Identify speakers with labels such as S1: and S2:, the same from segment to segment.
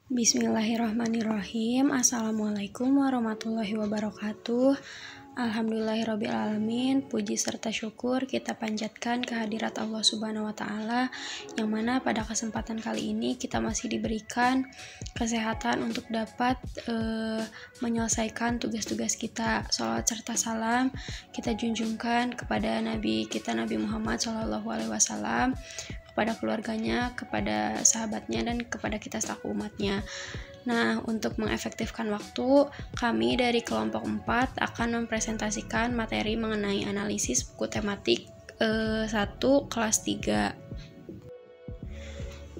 S1: Bismillahirrahmanirrahim. Assalamualaikum warahmatullahi wabarakatuh. Alhamdulillahirrabbilalamin. Puji serta syukur kita panjatkan kehadirat Allah Subhanahu wa Ta'ala, yang mana pada kesempatan kali ini kita masih diberikan kesehatan untuk dapat menyelesaikan tugas-tugas kita. Shalawat serta salam kita junjungkan kepada Nabi kita, Nabi Muhammad SAW, kepada keluarganya, kepada sahabatnya, dan kepada kita selaku umatnya. Nah, untuk mengefektifkan waktu, kami dari kelompok 4 akan mempresentasikan materi mengenai analisis buku tematik 1 kelas 3.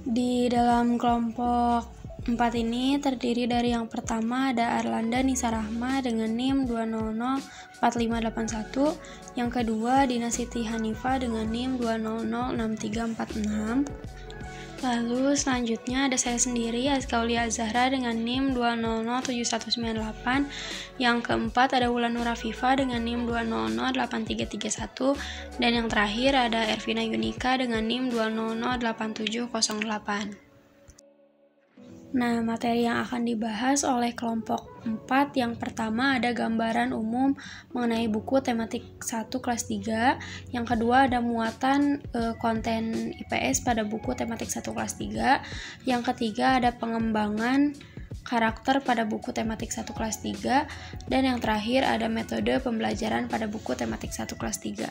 S1: Di dalam kelompok 4 ini terdiri dari yang pertama ada Arlanda Nisa Rahma dengan NIM 2004581, yang kedua Dina Siti Hanifah dengan NIM 2006346. Lalu selanjutnya ada saya sendiri, Azkaulia Zahra dengan NIM 2007198. Yang keempat ada Wulan Nurafifa dengan NIM 2008331. Dan yang terakhir ada Ervina Yunika dengan NIM 2008708. Nah, materi yang akan dibahas oleh kelompok 4 yang pertama ada gambaran umum mengenai buku tematik 1 kelas 3. Yang kedua ada muatan konten IPS pada buku tematik 1 kelas 3. Yang ketiga ada pengembangan karakter pada buku tematik 1 kelas 3. Dan yang terakhir ada metode pembelajaran pada buku tematik 1 kelas 3.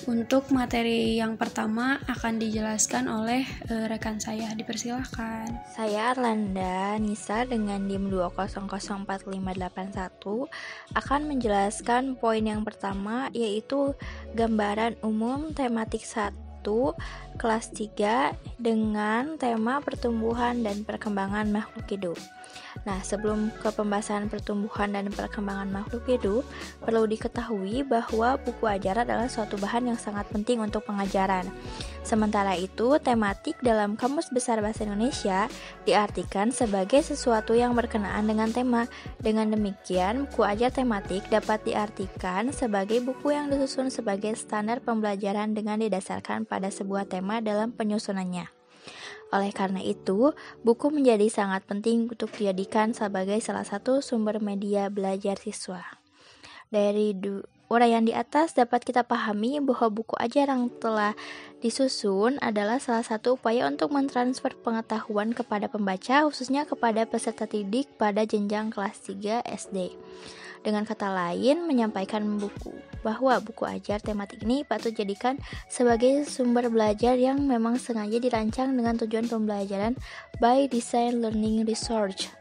S1: Untuk materi yang pertama akan dijelaskan oleh rekan saya. Dipersilahkan.
S2: Saya Arlanda Nisa dengan NIM 2004581 akan menjelaskan poin yang pertama, yaitu gambaran umum tematik 1 kelas 3 dengan tema pertumbuhan dan perkembangan makhluk hidup. Nah, sebelum ke pembahasan pertumbuhan dan perkembangan makhluk hidup, perlu diketahui bahwa buku ajar adalah suatu bahan yang sangat penting untuk pengajaran. Sementara itu, tematik dalam Kamus Besar Bahasa Indonesia diartikan sebagai sesuatu yang berkenaan dengan tema. Dengan demikian, buku ajar tematik dapat diartikan sebagai buku yang disusun sebagai standar pembelajaran dengan didasarkan pada sebuah tema dalam penyusunannya. Oleh karena itu, buku menjadi sangat penting untuk dijadikan sebagai salah satu sumber media belajar siswa. Dari uraian di atas dapat kita pahami bahwa buku ajar yang telah disusun adalah salah satu upaya untuk mentransfer pengetahuan kepada pembaca, khususnya kepada peserta didik pada jenjang kelas 3 SD. Dengan kata lain, menyampaikan bahwa buku ajar tematik ini patut dijadikan sebagai sumber belajar yang memang sengaja dirancang dengan tujuan pembelajaran by design learning research.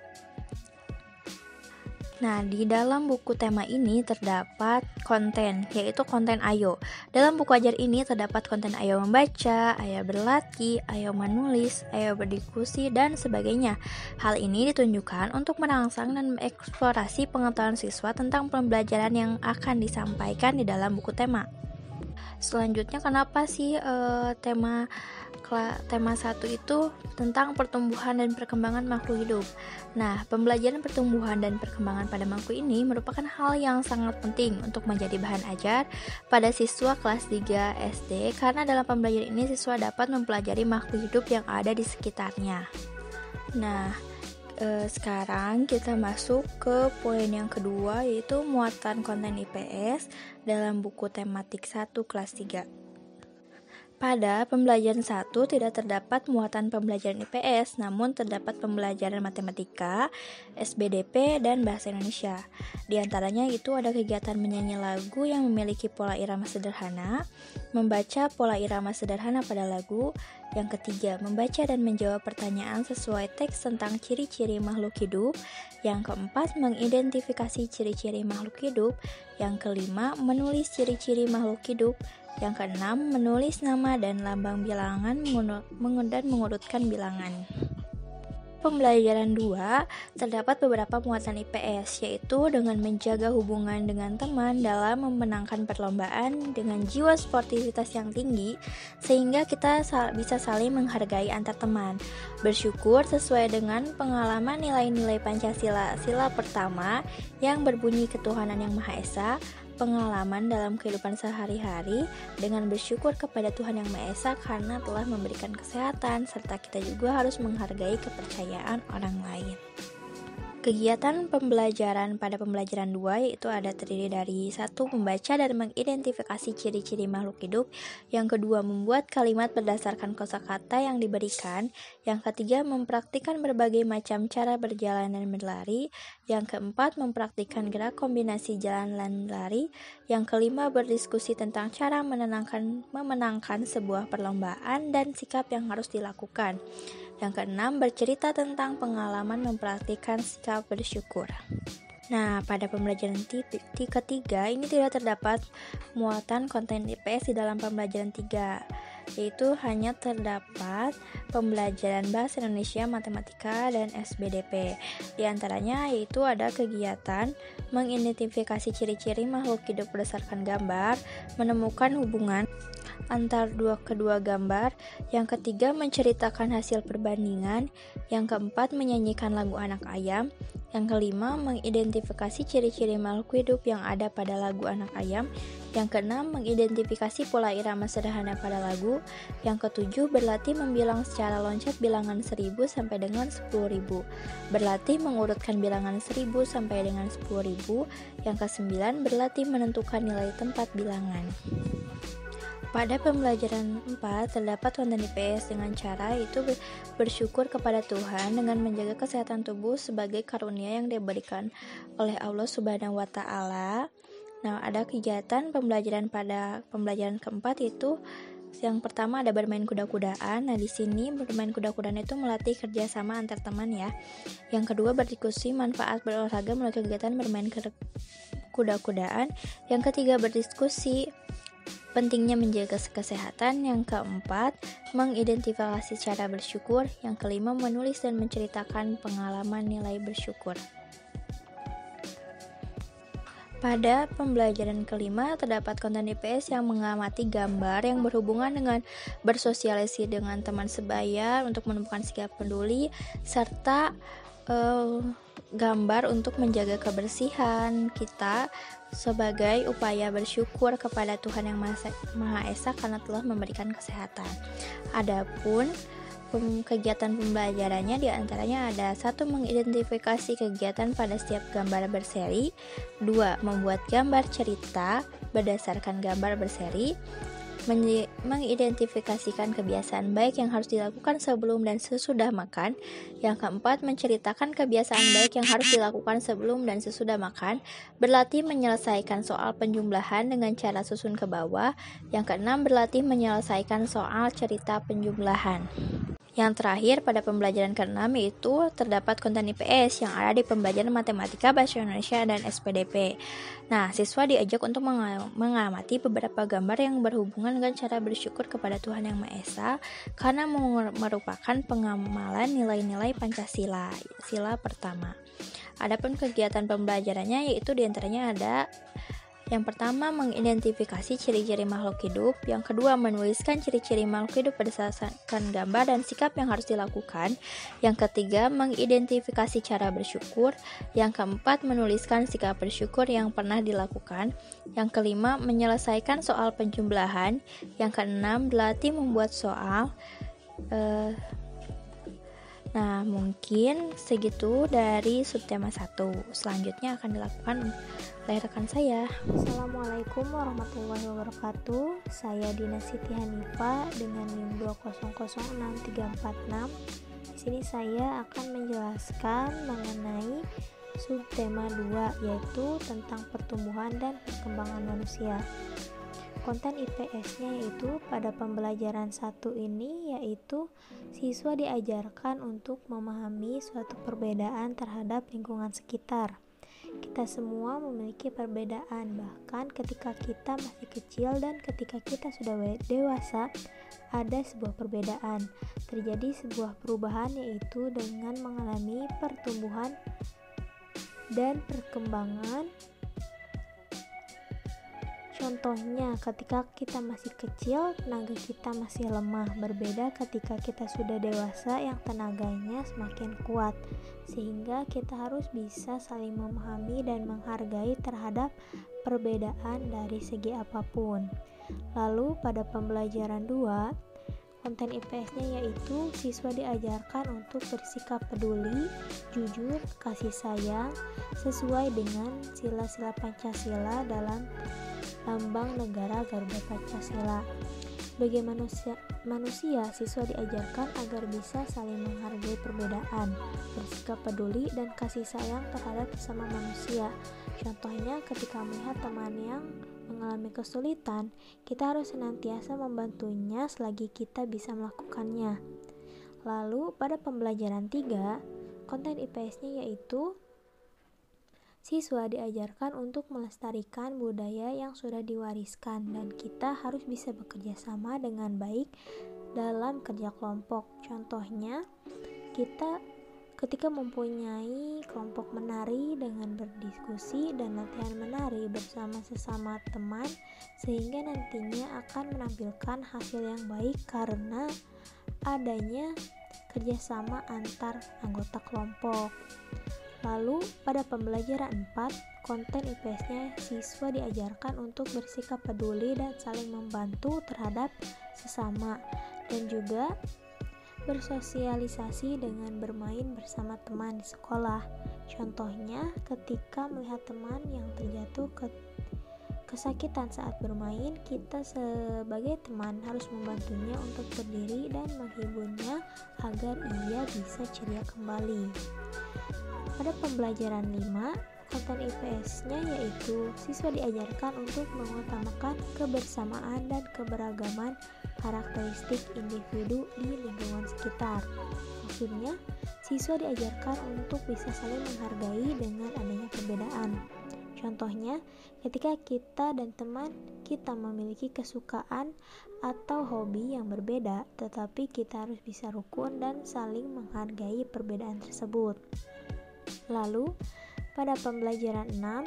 S2: Nah, di dalam buku tema ini terdapat konten, yaitu konten Ayo. Dalam buku ajar ini terdapat konten Ayo membaca, Ayo berlatih, Ayo menulis, Ayo berdiskusi, dan sebagainya. Hal ini ditunjukkan untuk merangsang dan mengeksplorasi pengetahuan siswa tentang pembelajaran yang akan disampaikan di dalam buku tema. Selanjutnya, kenapa sih tema 1 itu tentang pertumbuhan dan perkembangan makhluk hidup? Nah, pembelajaran pertumbuhan dan perkembangan pada makhluk ini merupakan hal yang sangat penting untuk menjadi bahan ajar pada siswa kelas 3 SD, karena dalam pembelajaran ini siswa dapat mempelajari makhluk hidup yang ada di sekitarnya. Nah, sekarang kita masuk ke poin yang kedua, yaitu muatan konten IPS dalam buku tematik 1 kelas 3. Pada pembelajaran 1 tidak terdapat muatan pembelajaran IPS, namun terdapat pembelajaran matematika, SBDP, dan bahasa Indonesia. Di antaranya itu ada kegiatan menyanyi lagu yang memiliki pola irama sederhana, membaca pola irama sederhana pada lagu. Yang ketiga, membaca dan menjawab pertanyaan sesuai teks tentang ciri-ciri makhluk hidup. Yang keempat, mengidentifikasi ciri-ciri makhluk hidup. Yang kelima, menulis ciri-ciri makhluk hidup. Yang keenam, menulis nama dan lambang bilangan dan mengurutkan bilangan. Pembelajaran 2, terdapat beberapa muatan IPS, yaitu dengan menjaga hubungan dengan teman dalam memenangkan perlombaan dengan jiwa sportivitas yang tinggi, sehingga kita bisa saling menghargai antar teman. Bersyukur sesuai dengan pengalaman nilai-nilai Pancasila, sila pertama yang berbunyi ketuhanan yang Maha Esa. pengalaman dalam kehidupan sehari-hari dengan bersyukur kepada Tuhan Yang Maha Esa karena telah memberikan kesehatan, serta kita juga harus menghargai kepercayaan orang lain. Kegiatan pembelajaran pada pembelajaran 2 yaitu ada terdiri dari 1. Membaca dan mengidentifikasi ciri-ciri makhluk hidup. Yang kedua, membuat kalimat berdasarkan kosakata yang diberikan. Yang ketiga, mempraktikkan berbagai macam cara berjalan dan berlari. Yang keempat, mempraktikkan gerak kombinasi jalan dan lari. Yang kelima, berdiskusi tentang cara memenangkan sebuah perlombaan dan sikap yang harus dilakukan. Yang keenam, bercerita tentang pengalaman mempraktikkan sikap bersyukur. Nah, pada pembelajaran ketiga ini tidak terdapat muatan konten IPS di dalam pembelajaran 3, yaitu hanya terdapat pembelajaran Bahasa Indonesia, Matematika, dan SBDP. Di antaranya yaitu ada kegiatan mengidentifikasi ciri-ciri makhluk hidup berdasarkan gambar, menemukan hubungan antar kedua gambar. Yang ketiga, menceritakan hasil perbandingan. Yang keempat, menyanyikan lagu anak ayam. Yang kelima, mengidentifikasi ciri-ciri makhluk hidup yang ada pada lagu anak ayam. Yang keenam, mengidentifikasi pola irama sederhana pada lagu. Yang ketujuh, berlatih membilang secara loncat bilangan 1000 sampai dengan 10.000. Berlatih mengurutkan bilangan 1000 sampai dengan 10.000. Yang kesembilan, berlatih menentukan nilai tempat bilangan. Pada pembelajaran 4 terdapat konten IPS dengan cara yaitu bersyukur kepada Tuhan dengan menjaga kesehatan tubuh sebagai karunia yang diberikan oleh Allah Subhanahu wa Ta'ala. Nah, ada kegiatan pembelajaran pada pembelajaran keempat itu yang pertama ada bermain kuda-kudaan. Nah, di sini bermain kuda-kudaan itu melatih kerjasama antar teman ya. Yang kedua, berdiskusi manfaat berolahraga melalui kegiatan bermain kuda-kudaan. Yang ketiga, berdiskusi pentingnya menjaga kesehatan. Yang keempat, mengidentifikasi cara bersyukur. Yang kelima, menulis dan menceritakan pengalaman nilai bersyukur. Pada pembelajaran kelima, terdapat konten IPS yang mengamati gambar yang berhubungan dengan bersosialisasi dengan teman sebaya untuk menemukan sikap peduli, serta gambar untuk menjaga kebersihan kita sebagai upaya bersyukur kepada Tuhan Yang Maha Esa karena telah memberikan kesehatan. Adapun kegiatan pembelajarannya diantaranya ada 1. Mengidentifikasi kegiatan pada setiap gambar berseri. 2. Membuat gambar cerita berdasarkan gambar berseri. Mengidentifikasikan kebiasaan baik yang harus dilakukan sebelum dan sesudah makan. Yang keempat, menceritakan kebiasaan baik yang harus dilakukan sebelum dan sesudah makan. Berlatih menyelesaikan soal penjumlahan dengan cara susun ke bawah. Yang keenam, berlatih menyelesaikan soal cerita penjumlahan. Yang terakhir pada pembelajaran ke-6 yaitu terdapat konten IPS yang ada di pembelajaran Matematika, Bahasa Indonesia, dan SPDP. Nah, siswa diajak untuk mengamati beberapa gambar yang berhubungan dengan cara bersyukur kepada Tuhan Yang Maha Esa karena merupakan pengamalan nilai-nilai Pancasila, sila pertama. Adapun kegiatan pembelajarannya yaitu diantaranya ada yang pertama, mengidentifikasi ciri-ciri makhluk hidup. Yang kedua, menuliskan ciri-ciri makhluk hidup berdasarkan gambar dan sikap yang harus dilakukan. Yang ketiga, mengidentifikasi cara bersyukur. Yang keempat, menuliskan sikap bersyukur yang pernah dilakukan. Yang kelima, menyelesaikan soal penjumlahan. Yang keenam, berlatih membuat soal. Nah, mungkin segitu dari subtema 1. Selanjutnya akan dilakukan oleh rekan saya.
S3: Assalamualaikum warahmatullahi wabarakatuh. Saya Dina Siti Hanifa dengan NIM 2006346. Di sini saya akan menjelaskan mengenai subtema 2 yaitu tentang pertumbuhan dan perkembangan manusia. Konten IPS-nya yaitu pada pembelajaran 1 ini yaitu siswa diajarkan untuk memahami suatu perbedaan terhadap lingkungan sekitar. Kita semua memiliki perbedaan, bahkan ketika kita masih kecil dan ketika kita sudah dewasa ada sebuah perbedaan. Terjadi sebuah perubahan yaitu dengan mengalami pertumbuhan dan perkembangan. Contohnya, ketika kita masih kecil, tenaga kita masih lemah, berbeda ketika kita sudah dewasa yang tenaganya semakin kuat, sehingga kita harus bisa saling memahami dan menghargai terhadap perbedaan dari segi apapun. Lalu pada pembelajaran 2, konten IPS-nya yaitu siswa diajarkan untuk bersikap peduli, jujur, kasih sayang, sesuai dengan sila-sila Pancasila dalam Lambang Negara Garuda Pancasila. Sebagai manusia, siswa diajarkan agar bisa saling menghargai perbedaan, bersikap peduli, dan kasih sayang terhadap sesama manusia. Contohnya, ketika melihat teman yang mengalami kesulitan, kita harus senantiasa membantunya selagi kita bisa melakukannya. Lalu, pada pembelajaran 3, konten IPS-nya yaitu siswa diajarkan untuk melestarikan budaya yang sudah diwariskan, dan kita harus bisa bekerja sama dengan baik dalam kerja kelompok. Contohnya, kita ketika mempunyai kelompok menari dengan berdiskusi dan latihan menari bersama sesama teman, sehingga nantinya akan menampilkan hasil yang baik karena adanya kerjasama antar anggota kelompok. Lalu pada pembelajaran 4, konten IPS-nya siswa diajarkan untuk bersikap peduli dan saling membantu terhadap sesama, dan juga bersosialisasi dengan bermain bersama teman di sekolah. Contohnya, ketika melihat teman yang terjatuh kesakitan saat bermain, kita sebagai teman harus membantunya untuk berdiri dan menghiburnya agar ia bisa ceria kembali. Pada pembelajaran 5, konten IPS-nya yaitu siswa diajarkan untuk mengutamakan kebersamaan dan keberagaman karakteristik individu di lingkungan sekitar. Maksudnya, siswa diajarkan untuk bisa saling menghargai dengan adanya perbedaan. Contohnya, ketika kita dan teman kita memiliki kesukaan atau hobi yang berbeda, tetapi kita harus bisa rukun dan saling menghargai perbedaan tersebut. Lalu, pada pembelajaran 6,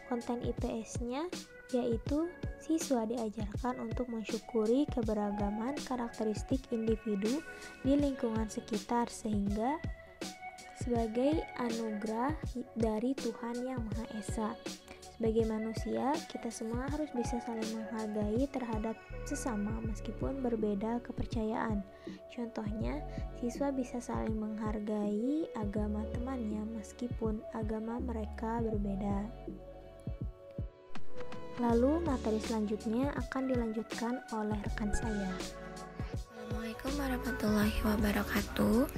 S3: konten IPS-nya yaitu siswa diajarkan untuk mensyukuri keberagaman karakteristik individu di lingkungan sekitar, sehingga sebagai anugerah dari Tuhan Yang Maha Esa. Sebagai manusia, kita semua harus bisa saling menghargai terhadap sesama meskipun berbeda kepercayaan. Contohnya, siswa bisa saling menghargai agama temannya meskipun agama mereka berbeda. Lalu materi selanjutnya akan dilanjutkan oleh rekan saya.
S4: Assalamualaikum warahmatullahi wabarakatuh.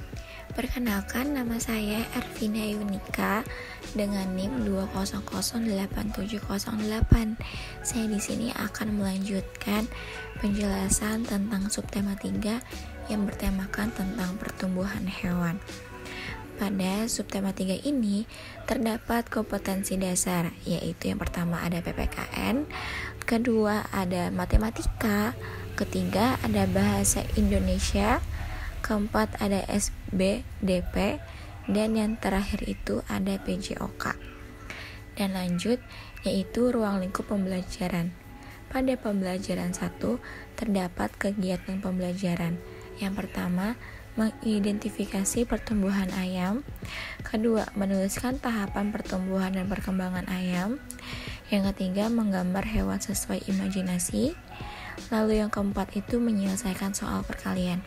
S4: Perkenalkan, nama saya Ervina Yunika dengan NIM 2008708. Saya di sini akan melanjutkan penjelasan tentang subtema 3 yang bertemakan tentang pertumbuhan hewan. Pada subtema 3 ini terdapat kompetensi dasar, yaitu yang pertama ada PPKN, kedua ada matematika, ketiga ada bahasa Indonesia, keempat ada SBDP, dan yang terakhir itu ada PJOK. Dan lanjut, yaitu ruang lingkup pembelajaran. Pada pembelajaran 1 terdapat kegiatan pembelajaran. Yang pertama, mengidentifikasi pertumbuhan ayam. Kedua, menuliskan tahapan pertumbuhan dan perkembangan ayam. Yang ketiga, menggambar hewan sesuai imajinasi. Lalu yang keempat itu menyelesaikan soal perkalian.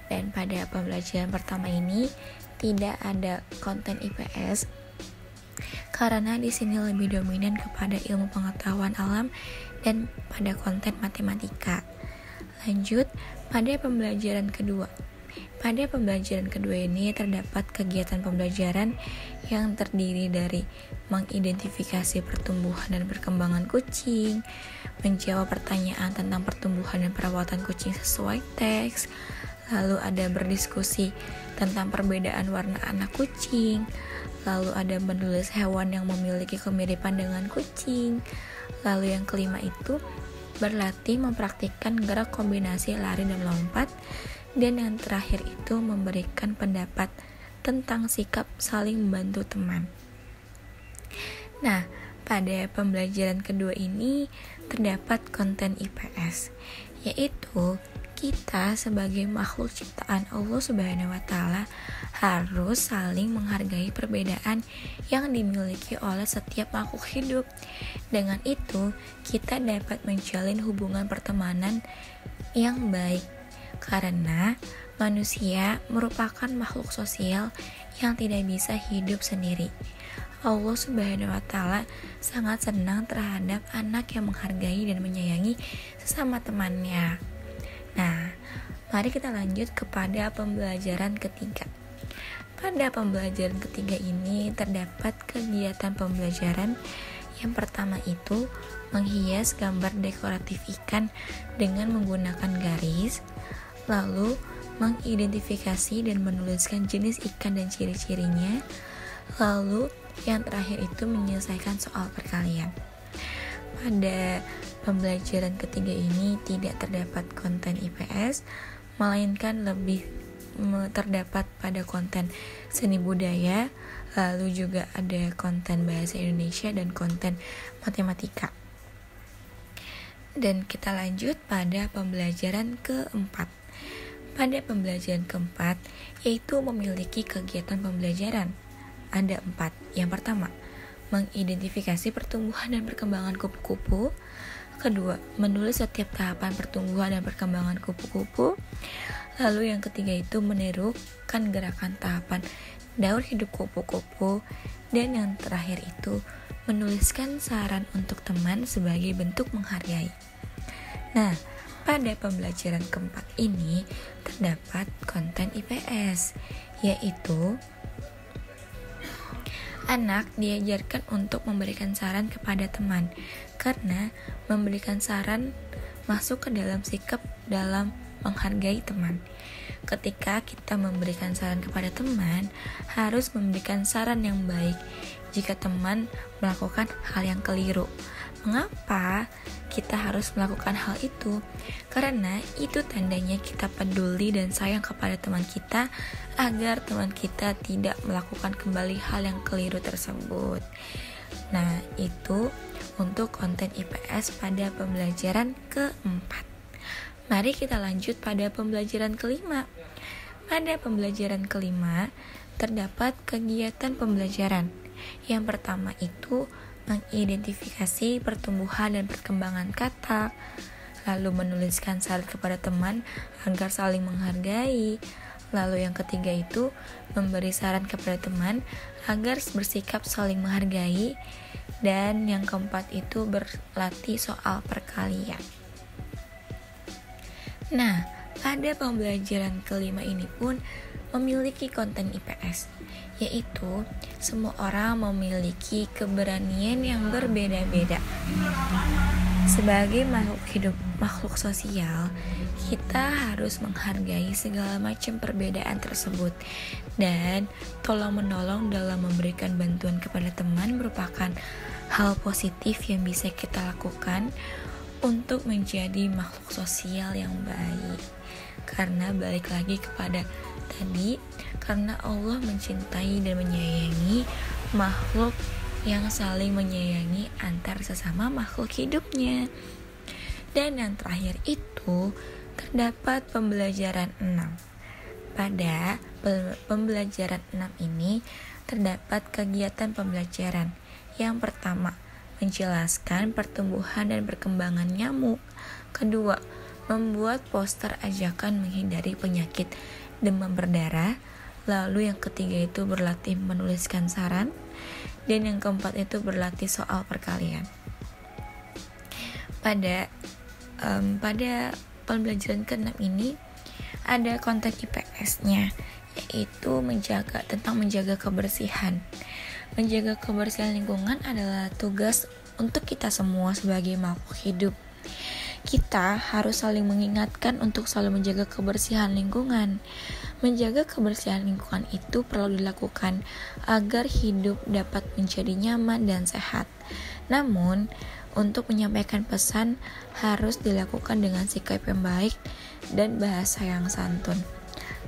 S4: Dan pada pembelajaran pertama ini tidak ada konten IPS karena di sini lebih dominan kepada ilmu pengetahuan alam dan pada konten matematika. Lanjut pada pembelajaran kedua. Pada pembelajaran kedua ini terdapat kegiatan pembelajaran yang terdiri dari mengidentifikasi pertumbuhan dan perkembangan kucing, menjawab pertanyaan tentang pertumbuhan dan perawatan kucing sesuai teks, lalu ada berdiskusi tentang perbedaan warna anak kucing, lalu ada menulis hewan yang memiliki kemiripan dengan kucing, lalu yang kelima itu berlatih mempraktikkan gerak kombinasi lari dan lompat, dan yang terakhir itu memberikan pendapat tentang sikap saling membantu teman. Nah, pada pembelajaran kedua ini terdapat konten IPS, yaitu kita sebagai makhluk ciptaan Allah Subhanahu wa Ta'ala harus saling menghargai perbedaan yang dimiliki oleh setiap makhluk hidup. Dengan itu, kita dapat menjalin hubungan pertemanan yang baik, karena manusia merupakan makhluk sosial yang tidak bisa hidup sendiri. Allah Subhanahu wa Ta'ala sangat senang terhadap anak yang menghargai dan menyayangi sesama temannya. Nah, mari kita lanjut kepada pembelajaran ketiga. Pada pembelajaran ketiga ini terdapat kegiatan pembelajaran. Yang pertama itu menghias gambar dekoratif ikan dengan menggunakan garis, lalu mengidentifikasi dan menuliskan jenis ikan dan ciri-cirinya, lalu yang terakhir itu menyelesaikan soal perkalian. Pada pembelajaran ketiga ini tidak terdapat konten IPS, melainkan lebih terdapat pada konten seni budaya, lalu juga ada konten bahasa Indonesia dan konten matematika. Dan kita lanjut pada pembelajaran keempat. Pada pembelajaran keempat, yaitu memiliki kegiatan pembelajaran. Ada 4. Yang pertama, mengidentifikasi pertumbuhan dan perkembangan kupu-kupu. Kedua, menulis setiap tahapan pertumbuhan dan perkembangan kupu-kupu. Lalu yang ketiga itu menirukan gerakan tahapan daur hidup kupu-kupu. Dan yang terakhir itu menuliskan saran untuk teman sebagai bentuk menghargai. Nah, pada pembelajaran keempat ini terdapat konten IPS, yaitu anak diajarkan untuk memberikan saran kepada teman, karena memberikan saran masuk ke dalam sikap dalam menghargai teman. Ketika kita memberikan saran kepada teman, harus memberikan saran yang baik jika teman melakukan hal yang keliru. Mengapa kita harus melakukan hal itu? Karena itu tandanya kita peduli dan sayang kepada teman kita agar teman kita tidak melakukan kembali hal yang keliru tersebut. Nah, itu untuk konten IPS pada pembelajaran keempat. Mari kita lanjut pada pembelajaran kelima. Pada pembelajaran kelima terdapat kegiatan pembelajaran. Yang pertama itu mengidentifikasi pertumbuhan dan perkembangan kata, lalu menuliskan saran kepada teman agar saling menghargai. Lalu yang ketiga itu memberi saran kepada teman agar bersikap saling menghargai. Dan yang keempat itu berlatih soal perkalian. Nah, pada pembelajaran kelima ini pun memiliki konten IPS, yaitu semua orang memiliki keberanian yang berbeda-beda. Sebagai makhluk hidup, makhluk sosial, kita harus menghargai segala macam perbedaan tersebut, dan tolong-menolong dalam memberikan bantuan kepada teman merupakan hal positif yang bisa kita lakukan untuk menjadi makhluk sosial yang baik. Karena balik lagi kepada tadi, karena Allah mencintai dan menyayangi makhluk yang saling menyayangi antar sesama makhluk hidupnya. Dan yang terakhir itu terdapat pembelajaran 6. Pada pembelajaran 6 ini terdapat kegiatan pembelajaran. Yang pertama, menjelaskan pertumbuhan dan perkembangan nyamuk. Kedua, membuat poster ajakan menghindari penyakit demam berdarah. Lalu yang ketiga itu berlatih menuliskan saran. Dan yang keempat itu berlatih soal perkalian. Pada pembelajaran ke-6 ini ada konten IPS-nya, yaitu menjaga kebersihan. Menjaga kebersihan lingkungan adalah tugas untuk kita semua sebagai makhluk hidup. Kita harus saling mengingatkan untuk selalu menjaga kebersihan lingkungan. Menjaga kebersihan lingkungan itu perlu dilakukan agar hidup dapat menjadi nyaman dan sehat. Namun, untuk menyampaikan pesan harus dilakukan dengan sikap yang baik dan bahasa yang santun.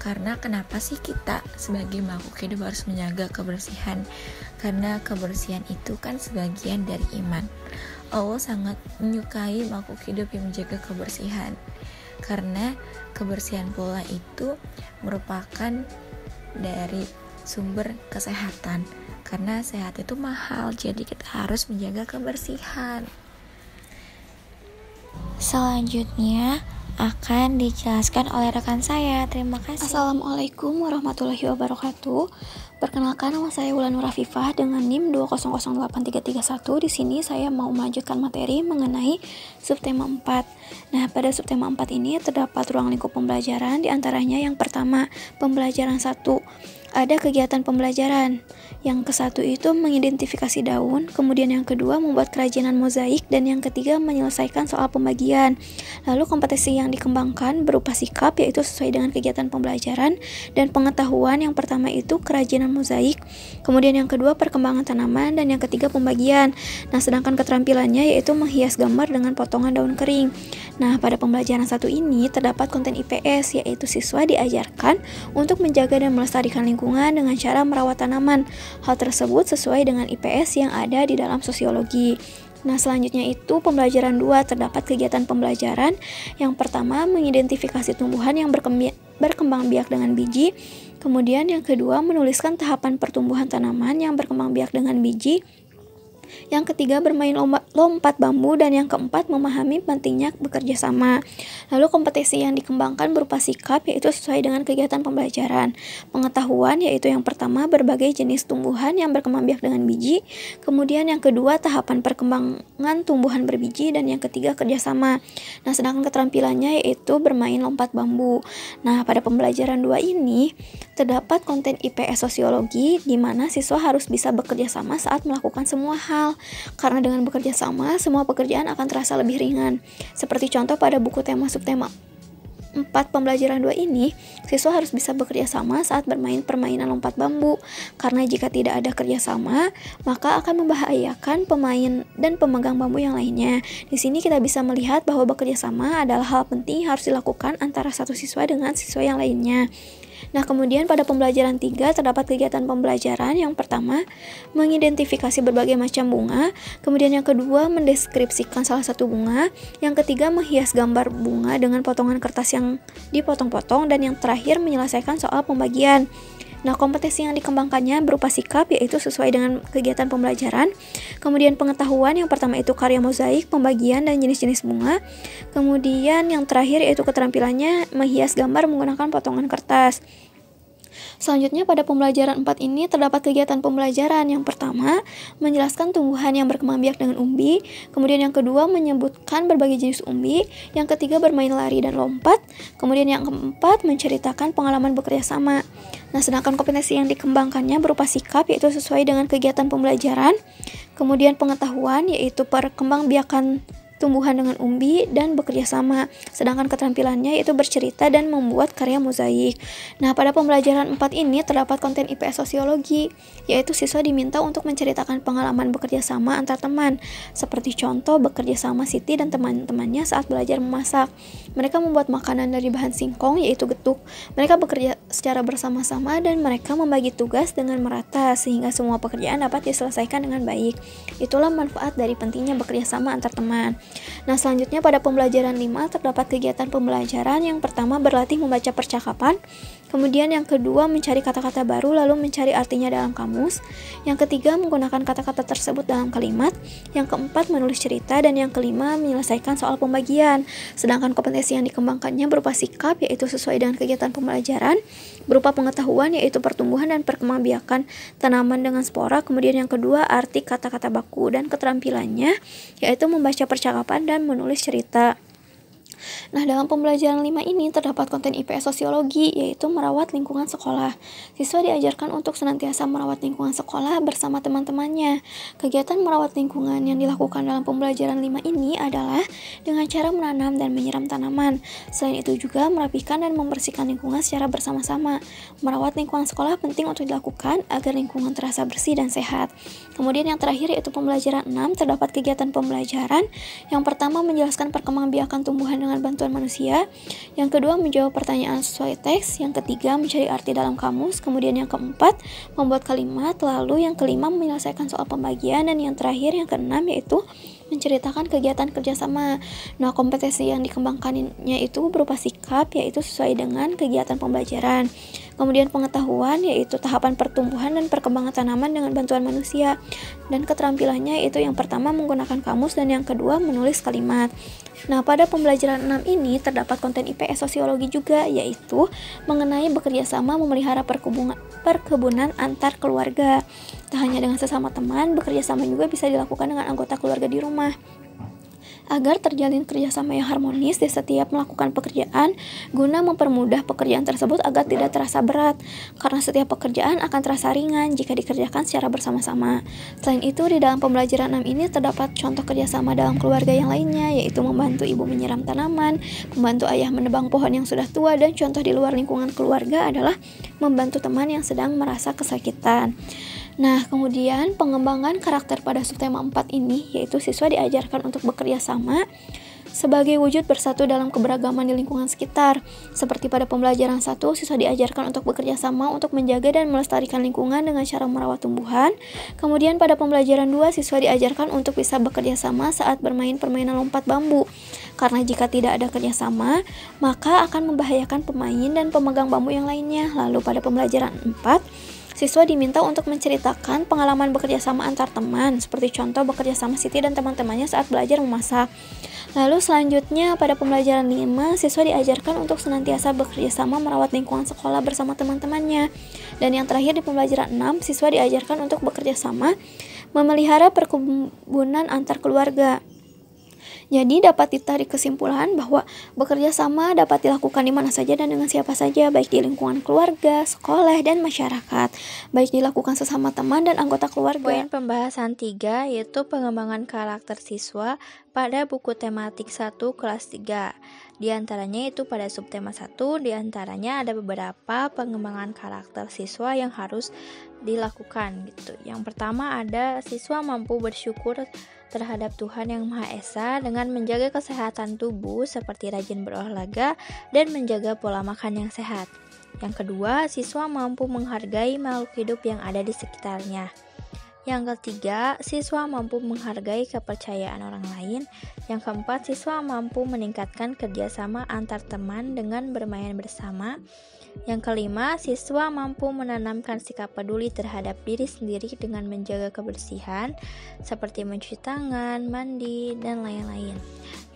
S4: Karena kenapa sih kita sebagai makhluk hidup harus menjaga kebersihan? Karena kebersihan itu kan sebagian dari iman. Allah sangat menyukai makhluk hidup yang menjaga kebersihan, karena kebersihan pula itu merupakan dari sumber kesehatan. Karena sehat itu mahal, jadi kita harus menjaga kebersihan. Selanjutnya akan dijelaskan oleh rekan saya. Terima kasih.
S5: Assalamualaikum warahmatullahi wabarakatuh. Perkenalkan, nama saya Wulan Nur Afifah dengan NIM 2008331. Di sini saya mau melanjutkan materi mengenai subtema 4. Nah, pada subtema 4 ini terdapat ruang lingkup pembelajaran, di antaranya yang pertama, pembelajaran 1. Ada kegiatan pembelajaran. Yang ke-1 itu mengidentifikasi daun, kemudian yang kedua membuat kerajinan mozaik, dan yang ketiga menyelesaikan soal pembagian. Lalu kompetensi yang dikembangkan berupa sikap, yaitu sesuai dengan kegiatan pembelajaran, dan pengetahuan. Yang pertama itu kerajinan mozaik, kemudian yang kedua perkembangan tanaman, dan yang ketiga pembagian. Nah, sedangkan keterampilannya yaitu menghias gambar dengan potongan daun kering. Nah, pada pembelajaran 1 ini terdapat konten IPS, yaitu siswa diajarkan untuk menjaga dan melestarikan lingkungan dengan cara merawat tanaman. Hal tersebut sesuai dengan IPS yang ada di dalam sosiologi. Nah, selanjutnya itu pembelajaran 2, terdapat kegiatan pembelajaran. Yang pertama, mengidentifikasi tumbuhan yang berkembang biak dengan biji. Kemudian yang kedua, menuliskan tahapan pertumbuhan tanaman yang berkembang biak dengan biji. Yang ketiga, bermain lompat bambu, dan yang keempat, memahami pentingnya bekerja sama. Lalu kompetensi yang dikembangkan berupa sikap, yaitu sesuai dengan kegiatan pembelajaran. Pengetahuan, yaitu yang pertama, berbagai jenis tumbuhan yang berkembang biak dengan biji. Kemudian yang kedua, tahapan perkembangan tumbuhan berbiji, dan yang ketiga, kerjasama. Nah, sedangkan keterampilannya yaitu bermain lompat bambu. Nah, pada pembelajaran 2 ini terdapat konten IPS sosiologi, di mana siswa harus bisa bekerja sama saat melakukan semua hal. Karena dengan bekerja sama, semua pekerjaan akan terasa lebih ringan. Seperti contoh pada buku tema subtema 4 pembelajaran 2 ini, siswa harus bisa bekerja sama saat bermain permainan lompat bambu. Karena jika tidak ada kerjasama, maka akan membahayakan pemain dan pemegang bambu yang lainnya. Di sini kita bisa melihat bahwa bekerja sama adalah hal penting yang harus dilakukan antara satu siswa dengan siswa yang lainnya. Nah, kemudian pada pembelajaran 3 terdapat kegiatan pembelajaran. Yang pertama, mengidentifikasi berbagai macam bunga. Kemudian yang kedua, mendeskripsikan salah satu bunga. Yang ketiga, menghias gambar bunga dengan potongan kertas yang dipotong-potong. Dan yang terakhir, menyelesaikan soal pembagian. Nah, kompetensi yang dikembangkannya berupa sikap, yaitu sesuai dengan kegiatan pembelajaran. Kemudian pengetahuan, yang pertama itu karya mozaik, pembagian, dan jenis-jenis bunga. Kemudian yang terakhir yaitu keterampilannya menghias gambar menggunakan potongan kertas. Selanjutnya pada pembelajaran 4 ini terdapat kegiatan pembelajaran. Yang pertama, menjelaskan tumbuhan yang berkembang biak dengan umbi. Kemudian yang kedua, menyebutkan berbagai jenis umbi. Yang ketiga, bermain lari dan lompat. Kemudian yang keempat, menceritakan pengalaman bekerja sama. Nah, sedangkan kompetensi yang dikembangkannya berupa sikap, yaitu sesuai dengan kegiatan pembelajaran. Kemudian pengetahuan, yaitu perkembangbiakan tumbuhan dengan umbi dan bekerja sama. Sedangkan keterampilannya yaitu bercerita dan membuat karya mozaik. Nah, pada pembelajaran 4 ini terdapat konten IPS sosiologi, yaitu siswa diminta untuk menceritakan pengalaman bekerja sama antar teman. Seperti contoh bekerja sama Siti dan teman-temannya saat belajar memasak. Mereka membuat makanan dari bahan singkong, yaitu getuk. Mereka bekerja secara bersama-sama dan mereka membagi tugas dengan merata sehingga semua pekerjaan dapat diselesaikan dengan baik. Itulah manfaat dari pentingnya bekerja sama antar teman. Nah, selanjutnya pada pembelajaran 5 terdapat kegiatan pembelajaran. Yang pertama, berlatih membaca percakapan. Kemudian yang kedua, mencari kata-kata baru lalu mencari artinya dalam kamus. Yang ketiga, menggunakan kata-kata tersebut dalam kalimat. Yang keempat, menulis cerita. Dan yang kelima, menyelesaikan soal pembagian. Sedangkan kompetensi yang dikembangkannya berupa sikap, yaitu sesuai dengan kegiatan pembelajaran, berupa pengetahuan, yaitu pertumbuhan dan perkembangbiakan tanaman dengan spora. Kemudian yang kedua, arti kata-kata baku, dan keterampilannya yaitu membaca percakapan dan menulis cerita. Nah, dalam pembelajaran 5 ini terdapat konten IPS sosiologi, yaitu merawat lingkungan sekolah. Siswa diajarkan untuk senantiasa merawat lingkungan sekolah bersama teman-temannya. Kegiatan merawat lingkungan yang dilakukan dalam pembelajaran 5 ini adalah dengan cara menanam dan menyiram tanaman. Selain itu juga merapikan dan membersihkan lingkungan secara bersama-sama. Merawat lingkungan sekolah penting untuk dilakukan agar lingkungan terasa bersih dan sehat. Kemudian yang terakhir yaitu pembelajaran 6, terdapat kegiatan pembelajaran. Yang pertama, menjelaskan perkembangbiakan tumbuhan dengan dengan bantuan manusia. Yang kedua, menjawab pertanyaan sesuai teks. Yang ketiga, mencari arti dalam kamus. Kemudian yang keempat, membuat kalimat. Lalu yang kelima, menyelesaikan soal pembagian. Dan yang terakhir, yang keenam, yaitu menceritakan kegiatan kerjasama. Nah, kompetensi yang dikembangkannya itu berupa sikap, yaitu sesuai dengan kegiatan pembelajaran. Kemudian pengetahuan, yaitu tahapan pertumbuhan dan perkembangan tanaman dengan bantuan manusia. Dan keterampilannya yaitu yang pertama menggunakan kamus dan yang kedua menulis kalimat. Nah, pada pembelajaran 6 ini terdapat konten IPS sosiologi juga, yaitu mengenai bekerja sama memelihara perkebunan antar keluarga. Tak hanya dengan sesama teman, bekerja sama juga bisa dilakukan dengan anggota keluarga di rumah. Agar terjalin kerjasama yang harmonis di setiap melakukan pekerjaan, guna mempermudah pekerjaan tersebut agar tidak terasa berat, karena setiap pekerjaan akan terasa ringan jika dikerjakan secara bersama-sama. Selain itu, di dalam pembelajaran 6 ini terdapat contoh kerjasama dalam keluarga yang lainnya, yaitu membantu ibu menyiram tanaman, membantu ayah menebang pohon yang sudah tua, dan contoh di luar lingkungan keluarga adalah membantu teman yang sedang merasa kesakitan. Nah, kemudian pengembangan karakter pada subtema 4 ini, yaitu siswa diajarkan untuk bekerja sama sebagai wujud bersatu dalam keberagaman di lingkungan sekitar. Seperti pada pembelajaran 1, siswa diajarkan untuk bekerja sama untuk menjaga dan melestarikan lingkungan dengan cara merawat tumbuhan. Kemudian pada pembelajaran 2, siswa diajarkan untuk bisa bekerja sama saat bermain permainan lompat bambu. Karena jika tidak ada kerjasama, maka akan membahayakan pemain dan pemegang bambu yang lainnya. Lalu pada pembelajaran 4, siswa diminta untuk menceritakan pengalaman bekerja sama antar teman, seperti contoh bekerja sama Siti dan teman-temannya saat belajar memasak. Lalu selanjutnya pada pembelajaran 5, siswa diajarkan untuk senantiasa bekerja sama merawat lingkungan sekolah bersama teman-temannya. Dan yang terakhir di pembelajaran 6, siswa diajarkan untuk bekerja sama memelihara perkebunan antar keluarga. Jadi dapat ditarik kesimpulan bahwa bekerja sama dapat dilakukan di mana saja dan dengan siapa saja, baik di lingkungan keluarga, sekolah, dan masyarakat, baik dilakukan sesama teman dan anggota keluarga.
S2: Poin pembahasan 3 yaitu pengembangan karakter siswa pada buku tematik 1 kelas 3. Di antaranya itu pada subtema 1, di antaranya ada beberapa pengembangan karakter siswa yang harus dilakukan gitu. Yang pertama ada siswa mampu bersyukur terhadap Tuhan Yang Maha Esa dengan menjaga kesehatan tubuh seperti rajin berolahraga dan menjaga pola makan yang sehat. Yang kedua, siswa mampu menghargai makhluk hidup yang ada di sekitarnya. Yang ketiga, siswa mampu menghargai kepercayaan orang lain. Yang keempat, siswa mampu meningkatkan kerjasama antar teman dengan bermain bersama. Yang kelima, siswa mampu menanamkan sikap peduli terhadap diri sendiri dengan menjaga kebersihan, seperti mencuci tangan, mandi, dan lain-lain.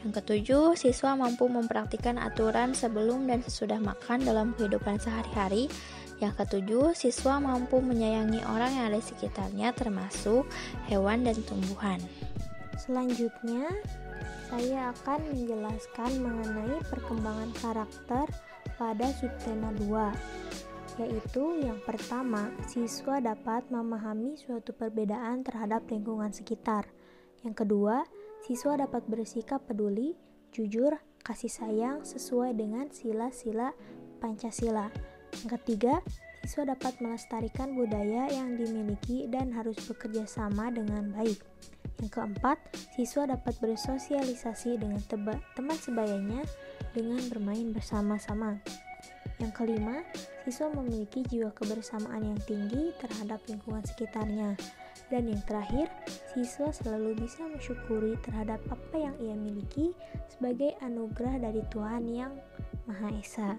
S2: Yang ketujuh, siswa mampu mempraktikkan aturan sebelum dan sesudah makan dalam kehidupan sehari-hari. Yang ketujuh, siswa mampu menyayangi orang yang ada di sekitarnya, termasuk hewan dan tumbuhan.
S3: Selanjutnya, saya akan menjelaskan mengenai perkembangan karakter pada subtema 2, yaitu yang pertama, siswa dapat memahami suatu perbedaan terhadap lingkungan sekitar. Yang kedua, siswa dapat bersikap peduli, jujur, kasih sayang sesuai dengan sila-sila Pancasila. Yang ketiga, siswa dapat melestarikan budaya yang dimiliki dan harus bekerja sama dengan baik. Yang keempat, siswa dapat bersosialisasi dengan teman sebayanya dengan bermain bersama-sama. Yang kelima, siswa memiliki jiwa kebersamaan yang tinggi terhadap lingkungan sekitarnya. Dan yang terakhir, siswa selalu bisa mensyukuri terhadap apa yang ia miliki sebagai anugerah dari Tuhan Yang Maha Esa.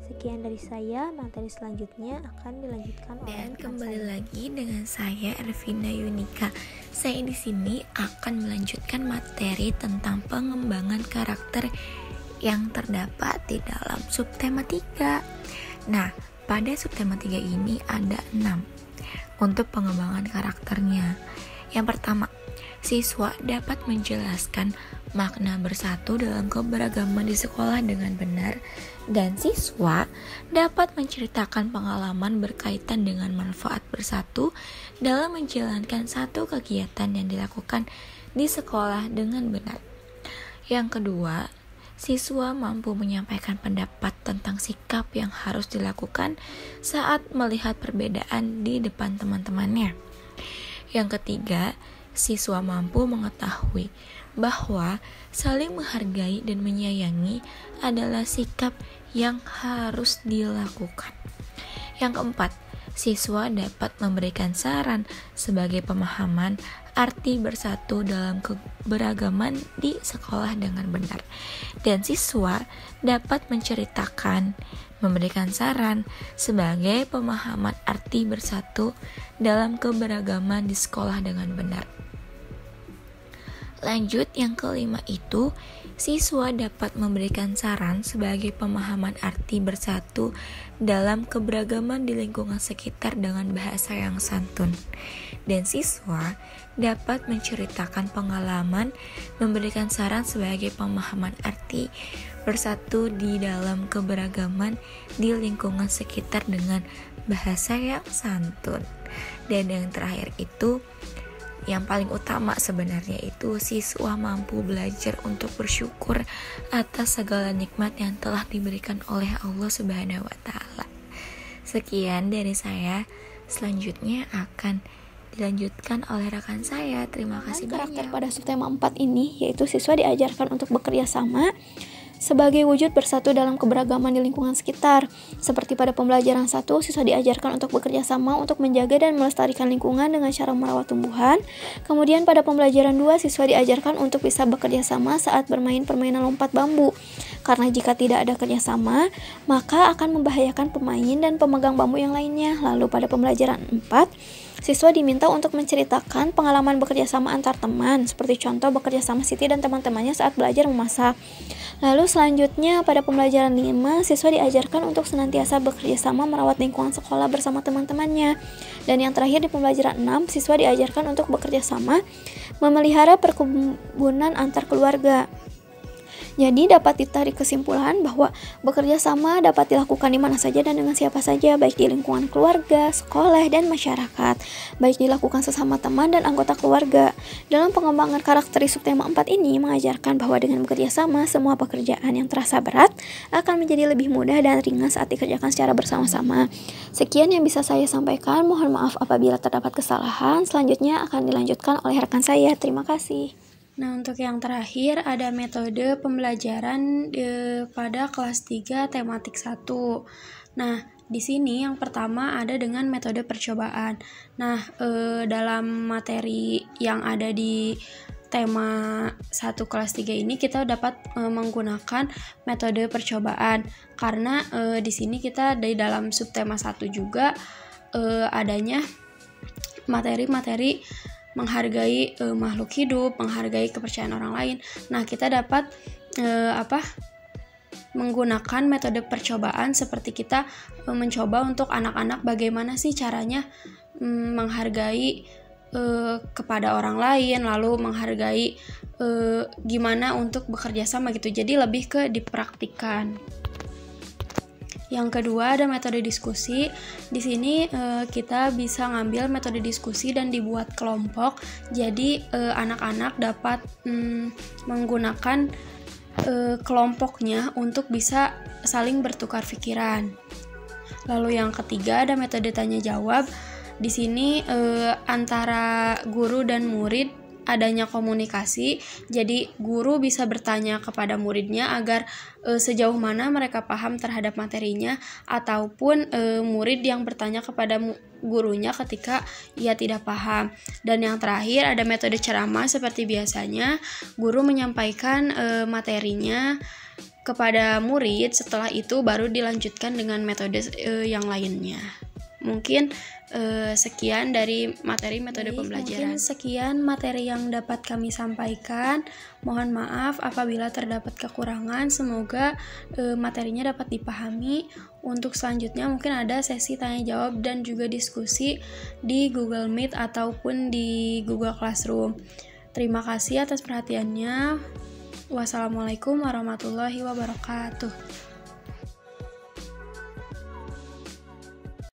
S3: Sekian dari saya, materi selanjutnya akan dilanjutkan oleh
S4: Dan kembali lagi dengan saya Ervina Yunika. Saya di sini akan melanjutkan materi tentang pengembangan karakter yang terdapat di dalam subtema 3. Nah, pada subtema 3 ini ada 6 untuk pengembangan karakternya. Yang pertama, siswa dapat menjelaskan makna bersatu dalam keberagaman di sekolah dengan benar, dan siswa dapat menceritakan pengalaman berkaitan dengan manfaat bersatu dalam menjalankan satu kegiatan yang dilakukan di sekolah dengan benar. Yang kedua, siswa mampu menyampaikan pendapat tentang sikap yang harus dilakukan saat melihat perbedaan di depan teman-temannya. Yang ketiga, siswa mampu mengetahui bahwa saling menghargai dan menyayangi adalah sikap yang harus dilakukan. Yang keempat, siswa dapat memberikan saran sebagai pemahaman arti bersatu dalam keberagaman di sekolah dengan benar. Dan siswa dapat menceritakan, memberikan saran sebagai pemahaman arti bersatu dalam keberagaman di sekolah dengan benar. Lanjut, yang kelima itu, siswa dapat memberikan saran sebagai pemahaman arti bersatu dalam keberagaman di lingkungan sekitar dengan bahasa yang santun. Dan siswa dapat menceritakan pengalaman, memberikan saran sebagai pemahaman arti bersatu di dalam keberagaman di lingkungan sekitar dengan bahasa yang santun. Dan yang terakhir itu, yang paling utama sebenarnya itu, siswa mampu belajar untuk bersyukur atas segala nikmat yang telah diberikan oleh Allah Subhanahu wa Ta'ala. Sekian dari saya, selanjutnya akan dilanjutkan oleh rekan saya. Terima kasih
S5: Karakter
S4: banyak.
S5: pada subtema 4 ini yaitu siswa diajarkan untuk bekerja sama sebagai wujud bersatu dalam keberagaman di lingkungan sekitar. Seperti pada pembelajaran 1, siswa diajarkan untuk bekerja sama untuk menjaga dan melestarikan lingkungan dengan cara merawat tumbuhan. Kemudian pada pembelajaran 2, siswa diajarkan untuk bisa bekerja sama saat bermain permainan lompat bambu. Karena jika tidak ada kerjasama, maka akan membahayakan pemain dan pemegang bambu yang lainnya. Lalu pada pembelajaran 4, siswa diminta untuk menceritakan pengalaman bekerja sama antar teman, seperti contoh bekerja sama Siti dan teman-temannya saat belajar memasak. Lalu selanjutnya pada pembelajaran 5, siswa diajarkan untuk senantiasa bekerja sama merawat lingkungan sekolah bersama teman-temannya. Dan yang terakhir di pembelajaran 6, siswa diajarkan untuk bekerja sama memelihara perkebunan antar keluarga. Jadi dapat ditarik kesimpulan bahwa bekerja sama dapat dilakukan di mana saja dan dengan siapa saja, baik di lingkungan keluarga, sekolah, dan masyarakat, baik dilakukan sesama teman dan anggota keluarga. Dalam pengembangan karakter subtema 4 ini mengajarkan bahwa dengan bekerja sama, semua pekerjaan yang terasa berat akan menjadi lebih mudah dan ringan saat dikerjakan secara bersama-sama. Sekian yang bisa saya sampaikan, mohon maaf apabila terdapat kesalahan. Selanjutnya akan dilanjutkan oleh rekan saya. Terima kasih.
S1: Nah, untuk yang terakhir ada metode pembelajaran pada kelas 3 tematik 1. Nah, di sini yang pertama ada dengan metode percobaan. Nah, dalam materi yang ada di tema 1 kelas 3 ini kita dapat menggunakan metode percobaan karena di sini kita di dalam subtema 1 juga adanya materi-materi menghargai makhluk hidup, menghargai kepercayaan orang lain. Nah, kita dapat menggunakan metode percobaan seperti kita mencoba untuk anak-anak bagaimana sih caranya menghargai kepada orang lain, lalu menghargai gimana untuk bekerja sama gitu. Jadi lebih ke dipraktikkan. Yang kedua ada metode diskusi. Di sini kita bisa ngambil metode diskusi dan dibuat kelompok. Jadi anak-anak dapat menggunakan kelompoknya untuk bisa saling bertukar pikiran. Lalu yang ketiga ada metode tanya jawab. Di sini antara guru dan murid adanya komunikasi, jadi guru bisa bertanya kepada muridnya agar sejauh mana mereka paham terhadap materinya, ataupun murid yang bertanya kepada gurunya ketika ia tidak paham. Dan yang terakhir ada metode ceramah. Seperti biasanya guru menyampaikan materinya kepada murid, setelah itu baru dilanjutkan dengan metode yang lainnya. Mungkin sekian dari metode pembelajaran. Mungkin sekian materi yang dapat kami sampaikan. Mohon maaf apabila terdapat kekurangan. Semoga materinya dapat dipahami. Untuk selanjutnya mungkin ada sesi tanya jawab dan juga diskusi di Google Meet ataupun di Google Classroom. Terima kasih atas perhatiannya. Wassalamualaikum warahmatullahi wabarakatuh.